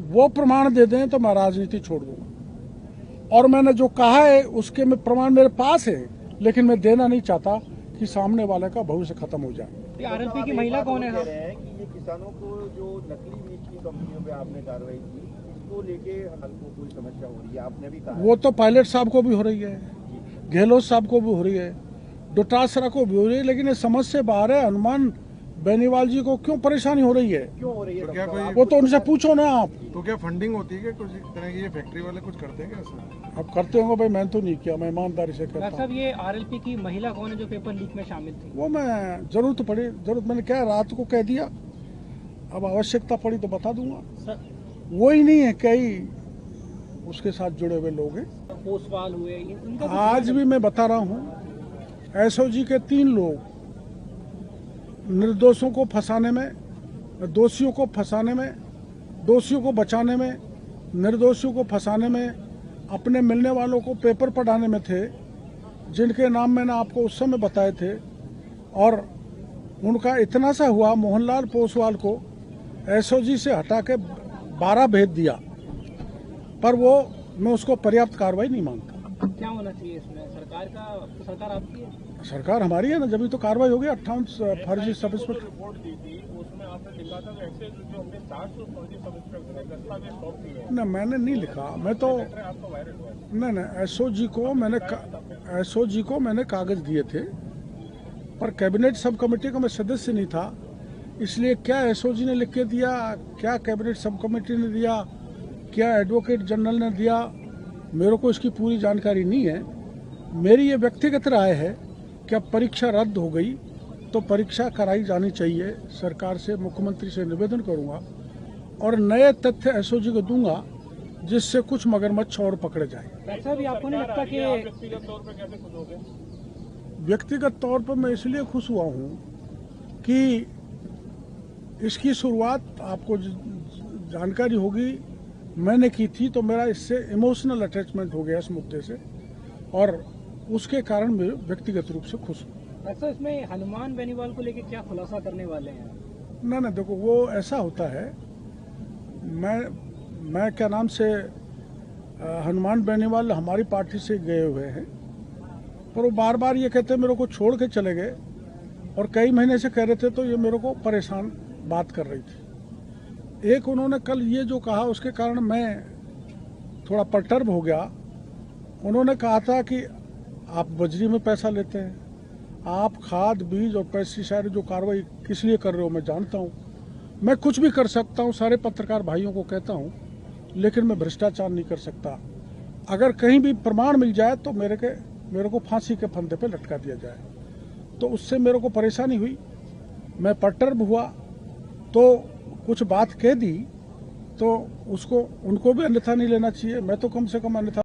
वो प्रमाण दे दें तो मैं राजनीति छोड़ दूंगा। और मैंने जो कहा है उसके में प्रमाण मेरे पास है, लेकिन मैं देना नहीं चाहता कि सामने वाले का भविष्य खत्म हो जाए। आरएलपी की महिला कौन है? कह रहे हैं कि ये किसानों को जो नकली बीज की कंपनियों पे आपने कार्रवाई की, इसको लेके हमको कोई समस्या हो रही है, आपने भी कहा। वो तो पायलट साहब को भी हो रही है, गहलोत साहब को भी हो रही है, डोटासरा को भी हो रही है, लेकिन ये समझ से बाहर है। हनुमान बेनीवाल जी को क्यों परेशानी हो रही है? क्यों हो रही है? तो क्या कोई वो तो उनसे पूछो ना आप। तो क्या फंडिंग होती है? कुछ तरह की ये फैक्ट्री वाले कुछ करते हैं क्या ऐसा? अब करते होंगे भाई, मैंने तो नहीं किया, मैं ईमानदारी से कहता डॉक्टर साहब, हूँ। ये आरएलपी की महिला कौन है जो पेपर लीक में शामिल थी? वो मैं जरूरत पड़ी, जरूरत मैंने क्या रात को कह दिया, अब आवश्यकता पड़ी तो बता दूंगा। सर, वो ही नहीं है, कई उसके साथ जुड़े हुए लोग हैं। पोसवाल हुए, इनका कुछ आज भी मैं बता रहा हूँ, एसओजी के 3 लोग निर्दोषों को फंसाने में, दोषियों को फंसाने में, दोषियों को बचाने में, निर्दोषियों को फंसाने में, अपने मिलने वालों को पेपर पढ़ाने में थे, जिनके नाम मैंने आपको उस समय बताए थे। और उनका इतना सा हुआ, मोहनलाल पोसवाल को एसओजी से हटा के 12 भेज दिया, पर वो मैं उसको पर्याप्त कार्रवाई नहीं मानता। क्या होना चाहिए इसमें? सरकार आपकी है? सरकार हमारी है ना, जब तो कार्रवाई होगी। 58 फर्जी सब इंस्पेक्टर। रिपोर्ट दी थी, उसमें आपने लिखा था कि ऐसे जो हमने 400 फर्जी सब इंस्पेक्टर है, दस्तावेज सौंप दिए हैं। न, मैंने नहीं लिखा, मैं तो आपका वायरल हुआ है। नहीं, एसओजी को मैंने कागज दिए थे, पर कैबिनेट सब कमेटी का मैं सदस्य नहीं था, इसलिए क्या एसओजी ने लिख के दिया, क्या कैबिनेट सब कमेटी ने दिया, क्या एडवोकेट जनरल ने दिया, मेरे को इसकी पूरी जानकारी नहीं है। मेरी ये व्यक्तिगत राय है कि अब परीक्षा रद्द हो गई तो परीक्षा कराई जानी चाहिए। सरकार से, मुख्यमंत्री से निवेदन करूंगा और नए तथ्य एसओजी को दूंगा, जिससे कुछ मगरमच्छ और पकड़े जाए। वैसा भी आपको नहीं लगता कि व्यक्तिगत तौर पर कैसे खुश हो गए? व्यक्तिगत तौर पर मैं इसलिए खुश हुआ हूं कि इसकी शुरुआत आपको जानकारी होगी मैंने की थी, तो मेरा इससे इमोशनल अटैचमेंट हो गया इस मुद्दे से, और उसके कारण मैं व्यक्तिगत रूप से खुश हूँ। वैसा इसमें हनुमान बेनीवाल को लेकर क्या खुलासा करने वाले हैं? ना देखो, वो ऐसा होता है, मैं क्या नाम से हनुमान बेनीवाल हमारी पार्टी से गए हुए हैं, पर वो बार बार ये कहते मेरे को छोड़ के चले गए, और कई महीने से कह रहे थे, तो ये मेरे को परेशान बात कर रही थी। एक उन्होंने कल ये जो कहा, उसके कारण मैं थोड़ा परटर्ब हो गया। उन्होंने कहा था कि आप बजरी में पैसा लेते हैं, आप खाद बीज और पेस्टिसाइड जो कार्रवाई किस लिए कर रहे हो मैं जानता हूँ, मैं कुछ भी कर सकता हूँ, सारे पत्रकार भाइयों को कहता हूँ, लेकिन मैं भ्रष्टाचार नहीं कर सकता। अगर कहीं भी प्रमाण मिल जाए तो मेरे को फांसी के फंदे पे लटका दिया जाए, तो उससे मेरे को परेशानी हुई, मैं परटर्ब हुआ, तो कुछ बात कह दी, तो उसको उनको भी अन्यथा नहीं लेना चाहिए, मैं तो कम से कम अन्यथा